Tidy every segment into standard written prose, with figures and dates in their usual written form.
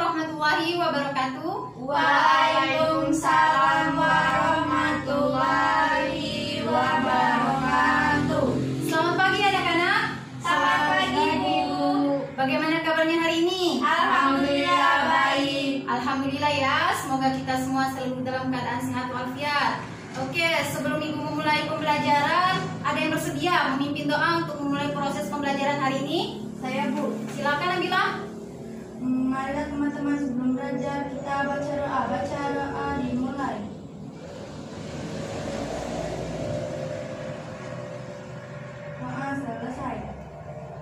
warahmatullahi wabarakatuh. Waalaikumsalam warahmatullahi wabarakatuh. Selamat pagi anak-anak. Selamat pagi, Bu. Bagaimana kabarnya hari ini? Alhamdulillah baik. Alhamdulillah ya. Semoga kita semua selalu dalam keadaan sehat walafiat. Oke, sebelum Ibu memulai pembelajaran, ada yang bersedia memimpin doa untuk memulai proses pembelajaran hari ini? Saya, Bu. Silakan Nabila. Marilah teman-teman sebelum belajar kita baca doa dimulai. Doa selesai.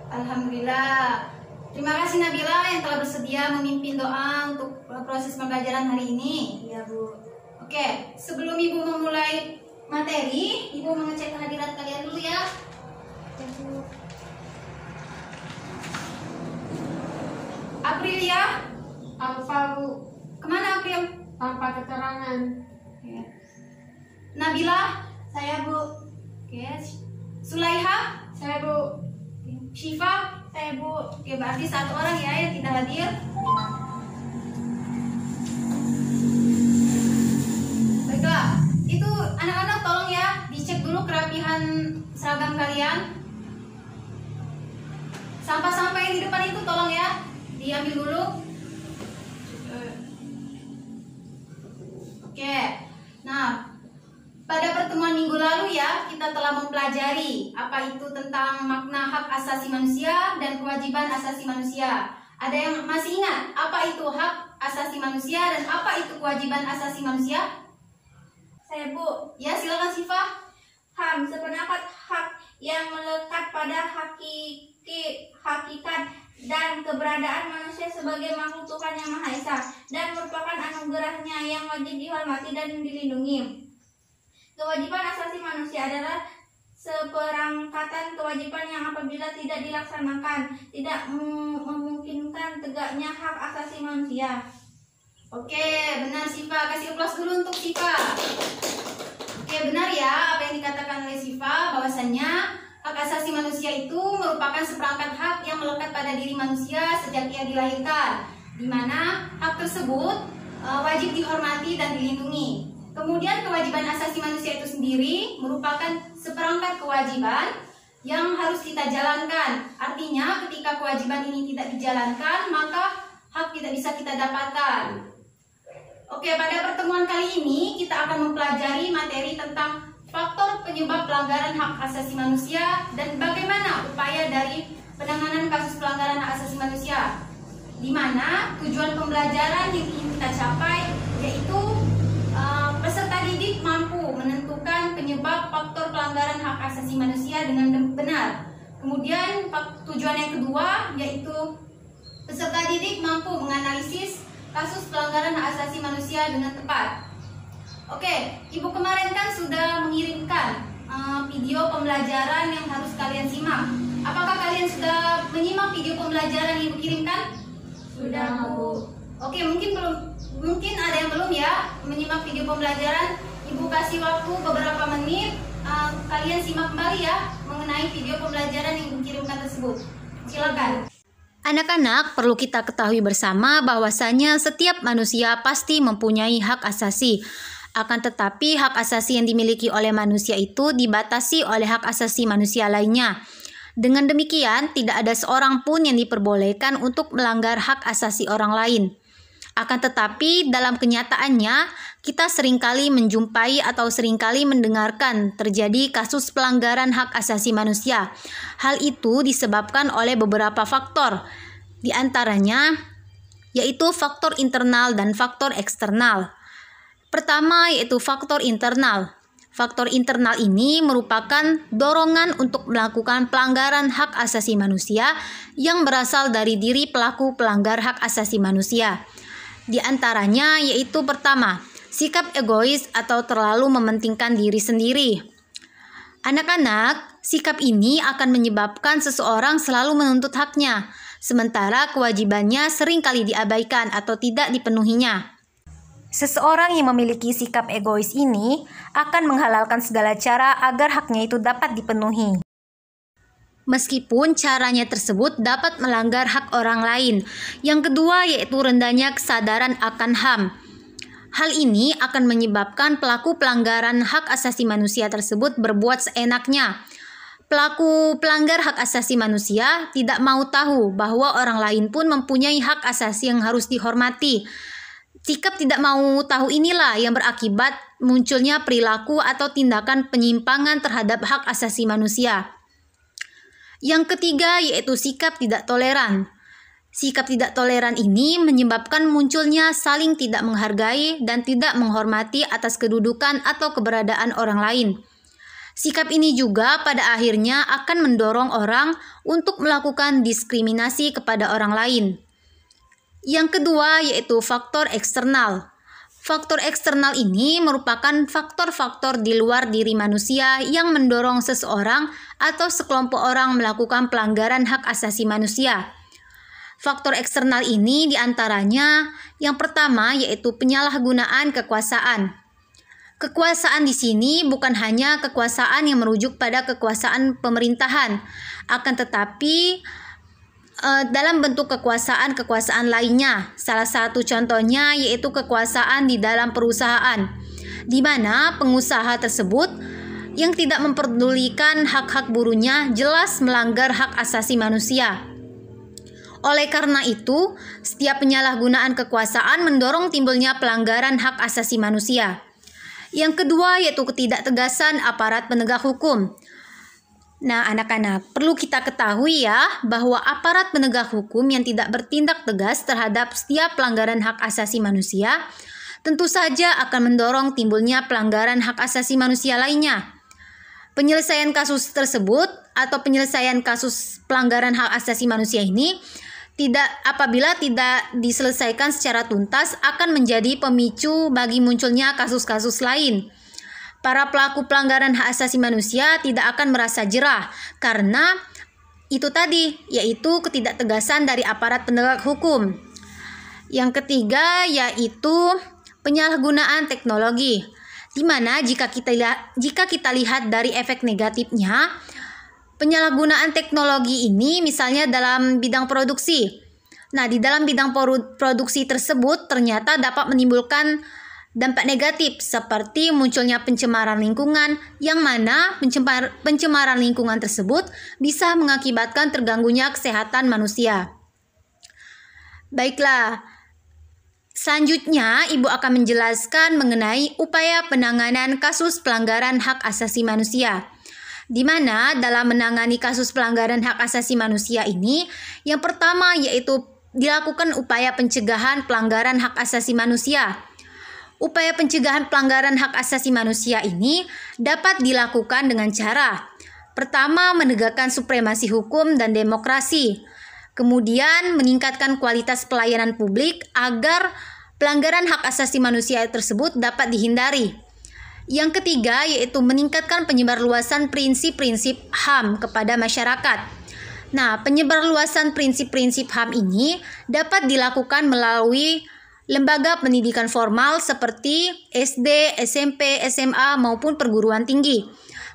Alhamdulillah. Terima kasih Nabila yang telah bersedia memimpin doa untuk proses pembelajaran hari ini. Iya, Bu. Oke, sebelum Ibu memulai materi, Ibu mengecek kehadiran kalian dulu ya. Ya, Bu. Aprilia, Apa, Bu? kemana April? Tanpa keterangan. Oke. Nabila, Saya, Bu. oke. Sulaiha, Saya, Bu. Syifa, Saya, Bu. oke berarti satu orang ya yang tidak hadir. Baiklah, itu anak-anak tolong ya dicek dulu kerapihan seragam kalian. Sampah-sampah yang di depan itu tolong ya diambil dulu. Oke, nah pada pertemuan minggu lalu ya kita telah mempelajari apa itu tentang makna hak asasi manusia dan kewajiban asasi manusia. Ada yang masih ingat apa itu hak asasi manusia dan apa itu kewajiban asasi manusia? Saya, Bu. Ya silakan Syifa. HAM sependapat hak yang melekat pada hakikat dan keberadaan manusia sebagai makhluk Tuhan yang Maha Esa dan merupakan anugerahnya yang wajib dihormati dan dilindungi. Kewajiban asasi manusia adalah seperangkatan kewajiban yang apabila tidak dilaksanakan tidak memungkinkan tegaknya hak asasi manusia. Oke, benar Syifa. Kasih aplaus dulu untuk Syifa. Oke, benar ya apa yang dikatakan oleh Syifa bahwasannya hak asasi manusia itu merupakan seperangkat hak yang melekat pada diri manusia sejak ia dilahirkan, di mana hak tersebut wajib dihormati dan dilindungi. Kemudian kewajiban asasi manusia itu sendiri merupakan seperangkat kewajiban yang harus kita jalankan. Artinya ketika kewajiban ini tidak dijalankan, maka hak tidak bisa kita dapatkan. Oke, pada pertemuan kali ini kita akan mempelajari materi tentang faktor penyebab pelanggaran hak asasi manusia dan bagaimana upaya dari penanganan kasus pelanggaran hak asasi manusia, di mana tujuan pembelajaran yang ingin kita capai yaitu peserta didik mampu menentukan penyebab faktor pelanggaran hak asasi manusia dengan benar. Kemudian tujuan yang kedua yaitu peserta didik mampu menganalisis kasus pelanggaran hak asasi manusia dengan tepat. Oke, Ibu kemarin kan sudah mengirimkan video pembelajaran yang harus kalian simak. Apakah kalian sudah menyimak video pembelajaran yang Ibu kirimkan? Sudah, Bu. Oke, mungkin ada yang belum ya menyimak video pembelajaran. Ibu kasih waktu beberapa menit, kalian simak kembali ya mengenai video pembelajaran yang Ibu kirimkan tersebut. Silakan. Anak-anak, perlu kita ketahui bersama bahwasanya setiap manusia pasti mempunyai hak asasi. Akan tetapi hak asasi yang dimiliki oleh manusia itu dibatasi oleh hak asasi manusia lainnya. Dengan demikian, tidak ada seorang pun yang diperbolehkan untuk melanggar hak asasi orang lain. Akan tetapi dalam kenyataannya, kita seringkali menjumpai atau seringkali mendengarkan terjadi kasus pelanggaran hak asasi manusia. Hal itu disebabkan oleh beberapa faktor, di antaranya yaitu faktor internal dan faktor eksternal. Pertama yaitu faktor internal. Faktor internal ini merupakan dorongan untuk melakukan pelanggaran hak asasi manusia yang berasal dari diri pelaku pelanggar hak asasi manusia. Di antaranya yaitu pertama, sikap egois atau terlalu mementingkan diri sendiri. Anak-anak, sikap ini akan menyebabkan seseorang selalu menuntut haknya, sementara kewajibannya seringkali diabaikan atau tidak dipenuhinya. Seseorang yang memiliki sikap egois ini akan menghalalkan segala cara agar haknya itu dapat dipenuhi. meskipun caranya tersebut dapat melanggar hak orang lain. Yang kedua yaitu rendahnya kesadaran akan HAM. Hal ini akan menyebabkan pelaku pelanggaran hak asasi manusia tersebut berbuat seenaknya. Pelaku pelanggar hak asasi manusia tidak mau tahu bahwa orang lain pun mempunyai hak asasi yang harus dihormati. Sikap tidak mau tahu inilah yang berakibat munculnya perilaku atau tindakan penyimpangan terhadap hak asasi manusia. Yang ketiga yaitu sikap tidak toleran. Sikap tidak toleran ini menyebabkan munculnya saling tidak menghargai dan tidak menghormati atas kedudukan atau keberadaan orang lain. Sikap ini juga pada akhirnya akan mendorong orang untuk melakukan diskriminasi kepada orang lain. Yang kedua yaitu faktor eksternal. Faktor eksternal ini merupakan faktor-faktor di luar diri manusia yang mendorong seseorang atau sekelompok orang melakukan pelanggaran hak asasi manusia. Faktor eksternal ini diantaranya yang pertama yaitu penyalahgunaan kekuasaan. Kekuasaan di sini bukan hanya kekuasaan yang merujuk pada kekuasaan pemerintahan, akan tetapi dalam bentuk kekuasaan lainnya. Salah satu contohnya yaitu kekuasaan di dalam perusahaan, di mana pengusaha tersebut yang tidak memperdulikan hak-hak buruhnya jelas melanggar hak asasi manusia. Oleh karena itu, setiap penyalahgunaan kekuasaan mendorong timbulnya pelanggaran hak asasi manusia. Yang kedua yaitu ketidaktegasan aparat penegak hukum. Nah, anak-anak, perlu kita ketahui ya bahwa aparat penegak hukum yang tidak bertindak tegas terhadap setiap pelanggaran hak asasi manusia tentu saja akan mendorong timbulnya pelanggaran hak asasi manusia lainnya. Penyelesaian kasus tersebut atau penyelesaian kasus pelanggaran hak asasi manusia ini apabila tidak diselesaikan secara tuntas akan menjadi pemicu bagi munculnya kasus-kasus lain. Para pelaku pelanggaran hak asasi manusia tidak akan merasa jerah karena itu tadi, yaitu ketidaktegasan dari aparat penegak hukum. Yang ketiga yaitu penyalahgunaan teknologi, di mana jika kita lihat dari efek negatifnya, penyalahgunaan teknologi ini misalnya dalam bidang produksi. Nah, di dalam bidang produksi tersebut ternyata dapat menimbulkan dampak negatif seperti munculnya pencemaran lingkungan, yang mana pencemaran lingkungan tersebut bisa mengakibatkan terganggunya kesehatan manusia. Baiklah, selanjutnya Ibu akan menjelaskan mengenai upaya penanganan kasus pelanggaran hak asasi manusia. Di mana dalam menangani kasus pelanggaran hak asasi manusia ini, yang pertama yaitu dilakukan upaya pencegahan pelanggaran hak asasi manusia. Upaya pencegahan pelanggaran hak asasi manusia ini dapat dilakukan dengan cara pertama, menegakkan supremasi hukum dan demokrasi. Kemudian, meningkatkan kualitas pelayanan publik agar pelanggaran hak asasi manusia tersebut dapat dihindari. Yang ketiga yaitu meningkatkan penyebarluasan prinsip-prinsip HAM kepada masyarakat. Nah, penyebarluasan prinsip-prinsip HAM ini dapat dilakukan melalui lembaga pendidikan formal seperti SD, SMP, SMA maupun perguruan tinggi.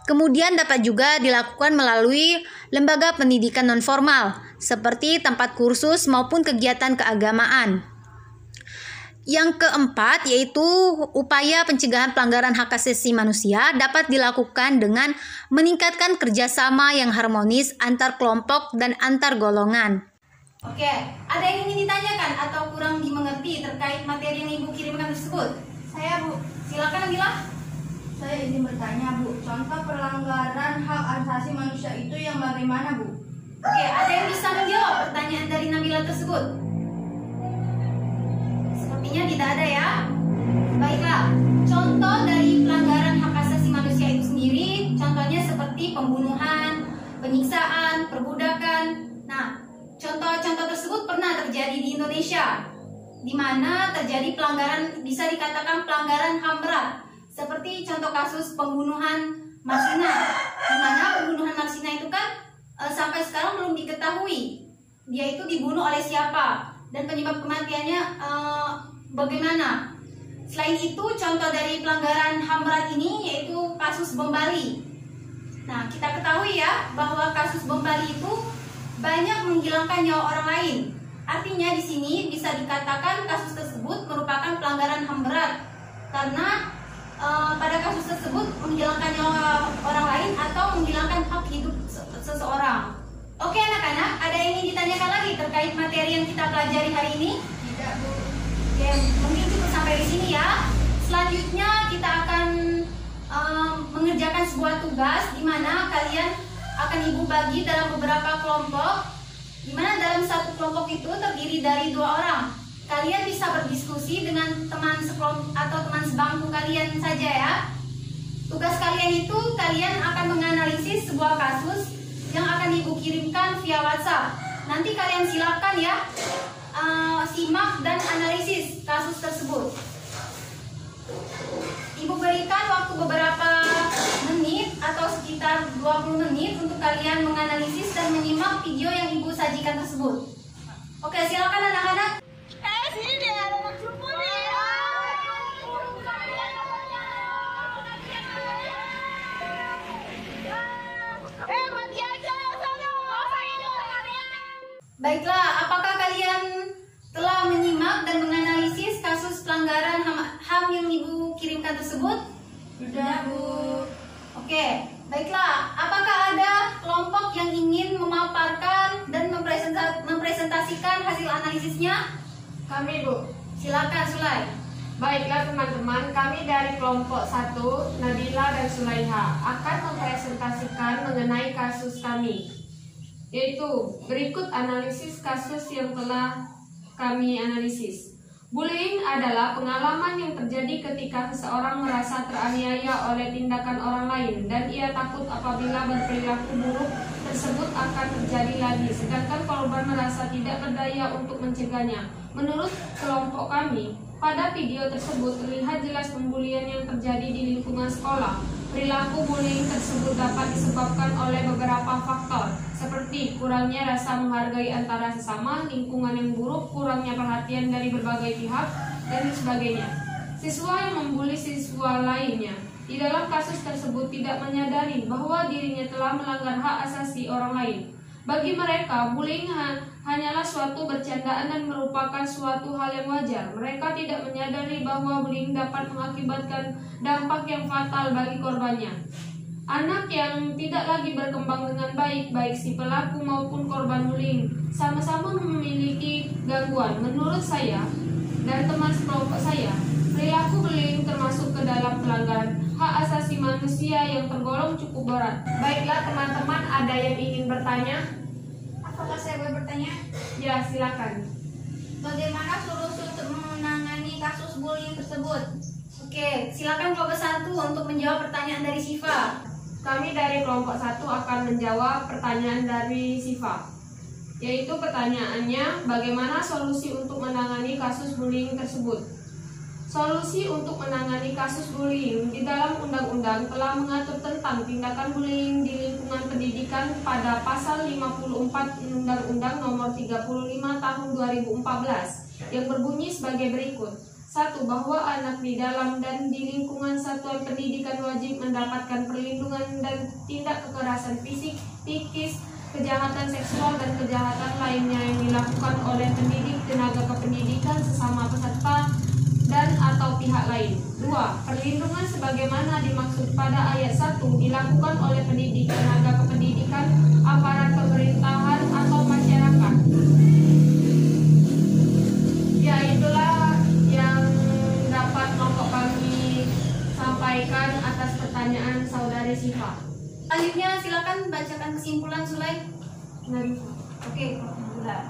Kemudian dapat juga dilakukan melalui lembaga pendidikan non-formal seperti tempat kursus maupun kegiatan keagamaan. Yang keempat yaitu upaya pencegahan pelanggaran hak asasi manusia dapat dilakukan dengan meningkatkan kerjasama yang harmonis antar kelompok dan antar golongan. Oke, ada yang ingin ditanyakan atau kurang dimengerti terkait materi yang Ibu kirimkan tersebut? Saya, Bu. Silakan Nabila. Saya ingin bertanya, Bu. Contoh pelanggaran hak asasi manusia itu yang bagaimana, Bu? Oke, ada yang bisa menjawab pertanyaan dari Nabila tersebut? Sepertinya tidak ada ya. Baiklah, contoh dari pelanggaran hak asasi manusia itu sendiri, contohnya seperti pembunuhan, penyiksaan, perbudakan. Nah, contoh-contoh tersebut pernah terjadi di Indonesia, di mana terjadi pelanggaran, bisa dikatakan pelanggaran HAM berat, seperti contoh kasus pembunuhan Marsina, di mana pembunuhan Marsina itu kan sampai sekarang belum diketahui dia itu dibunuh oleh siapa dan penyebab kematiannya bagaimana. Selain itu, contoh dari pelanggaran HAM berat ini yaitu kasus bom Bali. Nah, kita ketahui ya bahwa kasus bom Bali itu banyak menghilangkan nyawa orang lain. Artinya di sini bisa dikatakan kasus tersebut merupakan pelanggaran HAM berat karena pada kasus tersebut menghilangkan nyawa orang lain atau menghilangkan hak hidup seseorang. Oke anak-anak, ada yang ingin ditanyakan lagi terkait materi yang kita pelajari hari ini? Tidak, Bu. Oke, mungkin cukup sampai di sini ya. Selanjutnya kita akan mengerjakan sebuah tugas di mana kalian akan ibu bagi dalam beberapa kelompok, di mana dalam satu kelompok itu terdiri dari 2 orang. Kalian bisa berdiskusi dengan teman sekelompok atau teman sebangku kalian saja ya. Tugas kalian itu kalian akan menganalisis sebuah kasus yang akan ibu kirimkan via WhatsApp. Nanti kalian silakan ya simak dan analisis kasus tersebut. Ibu berikan waktu beberapa menit atau sekitar 20 menit untuk kalian menganalisis dan menyimak video yang ibu sajikan tersebut. Oke, silakan anak-anak. Baiklah, apakah kalian telah menyimak dan menganalisis kasus pelanggaran HAM yang ibu kirimkan tersebut? Sudah, Bu. Oke, baiklah. Apakah ada kelompok yang ingin memaparkan dan mempresentasikan hasil analisisnya? Kami, Bu. Silakan, Sulai. Baiklah teman-teman, kami dari kelompok 1, Nabila dan Sulaiha akan mempresentasikan mengenai kasus kami, yaitu berikut analisis kasus yang telah kami analisis. Bullying adalah pengalaman yang terjadi ketika seseorang merasa teraniaya oleh tindakan orang lain dan ia takut apabila berperilaku buruk tersebut akan terjadi lagi, sedangkan korban merasa tidak berdaya untuk mencegahnya. Menurut kelompok kami, pada video tersebut terlihat jelas pembulian yang terjadi di lingkungan sekolah. Perilaku bullying tersebut dapat disebabkan oleh beberapa faktor, seperti kurangnya rasa menghargai antara sesama, lingkungan yang buruk, kurangnya perhatian dari berbagai pihak, dan sebagainya. Siswa yang membuli siswa lainnya di dalam kasus tersebut tidak menyadari bahwa dirinya telah melanggar hak asasi orang lain. Bagi mereka, bullying hanyalah suatu bercandaan dan merupakan suatu hal yang wajar. Mereka tidak menyadari bahwa bullying dapat mengakibatkan dampak yang fatal bagi korbannya. Anak yang tidak lagi berkembang dengan baik, baik si pelaku maupun korban bullying, sama-sama memiliki gangguan. Menurut saya dan teman sekelompok saya, perilaku bullying termasuk ke dalam pelanggaran hak asasi manusia yang tergolong cukup berat. Baiklah teman-teman, ada yang ingin bertanya? Apakah saya boleh bertanya? Ya, silakan. Bagaimana solusi untuk menangani kasus bullying tersebut? Oke, silakan kelompok 1 untuk menjawab pertanyaan dari Siva. Kami dari kelompok 1 akan menjawab pertanyaan dari Siva, yaitu pertanyaannya, bagaimana solusi untuk menangani kasus bullying tersebut? Solusi untuk menangani kasus bullying di dalam undang-undang telah mengatur tentang tindakan bullying di lingkungan pendidikan pada pasal 54 Undang-Undang Nomor 35 Tahun 2014 yang berbunyi sebagai berikut. 1. Bahwa anak di dalam dan di lingkungan satuan pendidikan wajib mendapatkan perlindungan dan tindak kekerasan fisik, psikis, kejahatan seksual dan kejahatan lainnya yang dilakukan oleh pendidik, tenaga kependidikan, sesama peserta dan atau pihak lain. 2. Perlindungan sebagaimana dimaksud pada ayat 1 dilakukan oleh pendidik, tenaga kependidikan, aparat pemerintahan atau masyarakat. Ya, itulah yang dapat kelompok kami sampaikan atas pertanyaan saudari Siva. Selanjutnya silakan bacakan kesimpulan Sulai. Oke, kesimpulan.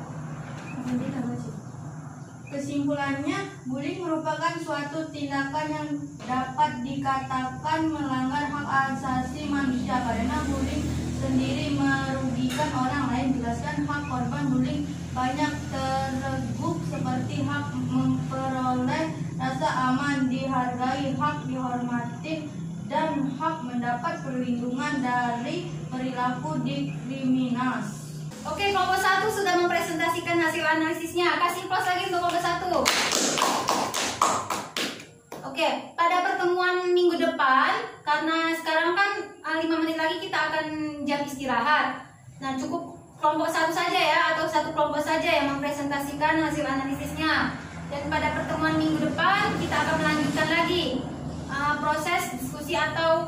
Kesimpulannya, bullying merupakan suatu tindakan yang dapat dikatakan melanggar hak asasi manusia karena bullying sendiri merugikan orang lain. Jelaskan hak korban bullying banyak terleguk seperti hak memperoleh rasa aman, dihargai, hak dihormati, dan hak mendapat perlindungan dari perilaku diskriminasi. Oke, kelompok 1 sudah mempresentasikan hasil analisisnya. Kasih plus lagi untuk kelompok 1. Oke, pada pertemuan minggu depan, karena sekarang kan 5 menit lagi kita istirahat. Nah, cukup kelompok satu saja ya, atau satu kelompok saja yang mempresentasikan hasil analisisnya. Dan pada pertemuan minggu depan kita akan melanjutkan lagi proses diskusi atau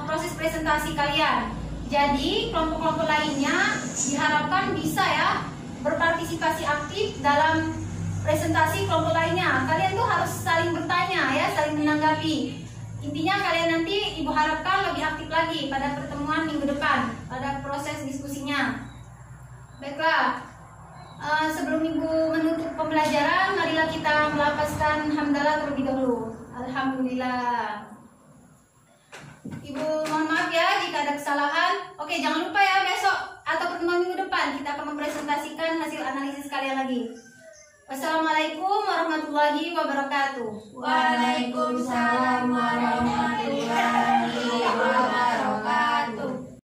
proses presentasi kalian. Jadi kelompok-kelompok lainnya diharapkan bisa ya berpartisipasi aktif dalam presentasi kelompok lainnya. Kalian tuh harus saling bertanya ya, saling menanggapi. Intinya kalian nanti ibu harapkan lebih aktif lagi pada pertemuan minggu depan pada proses diskusinya. Baiklah, sebelum ibu menutup pembelajaran, marilah kita melafazkan hamdalah terlebih dahulu. Alhamdulillah. Ibu mohon maaf ya jika ada kesalahan. Oke, jangan lupa ya besok atau pertemuan minggu depan kita akan mempresentasikan hasil analisis kalian lagi. Wassalamualaikum warahmatullahi wabarakatuh. Waalaikumsalam warahmatullahi wabarakatuh.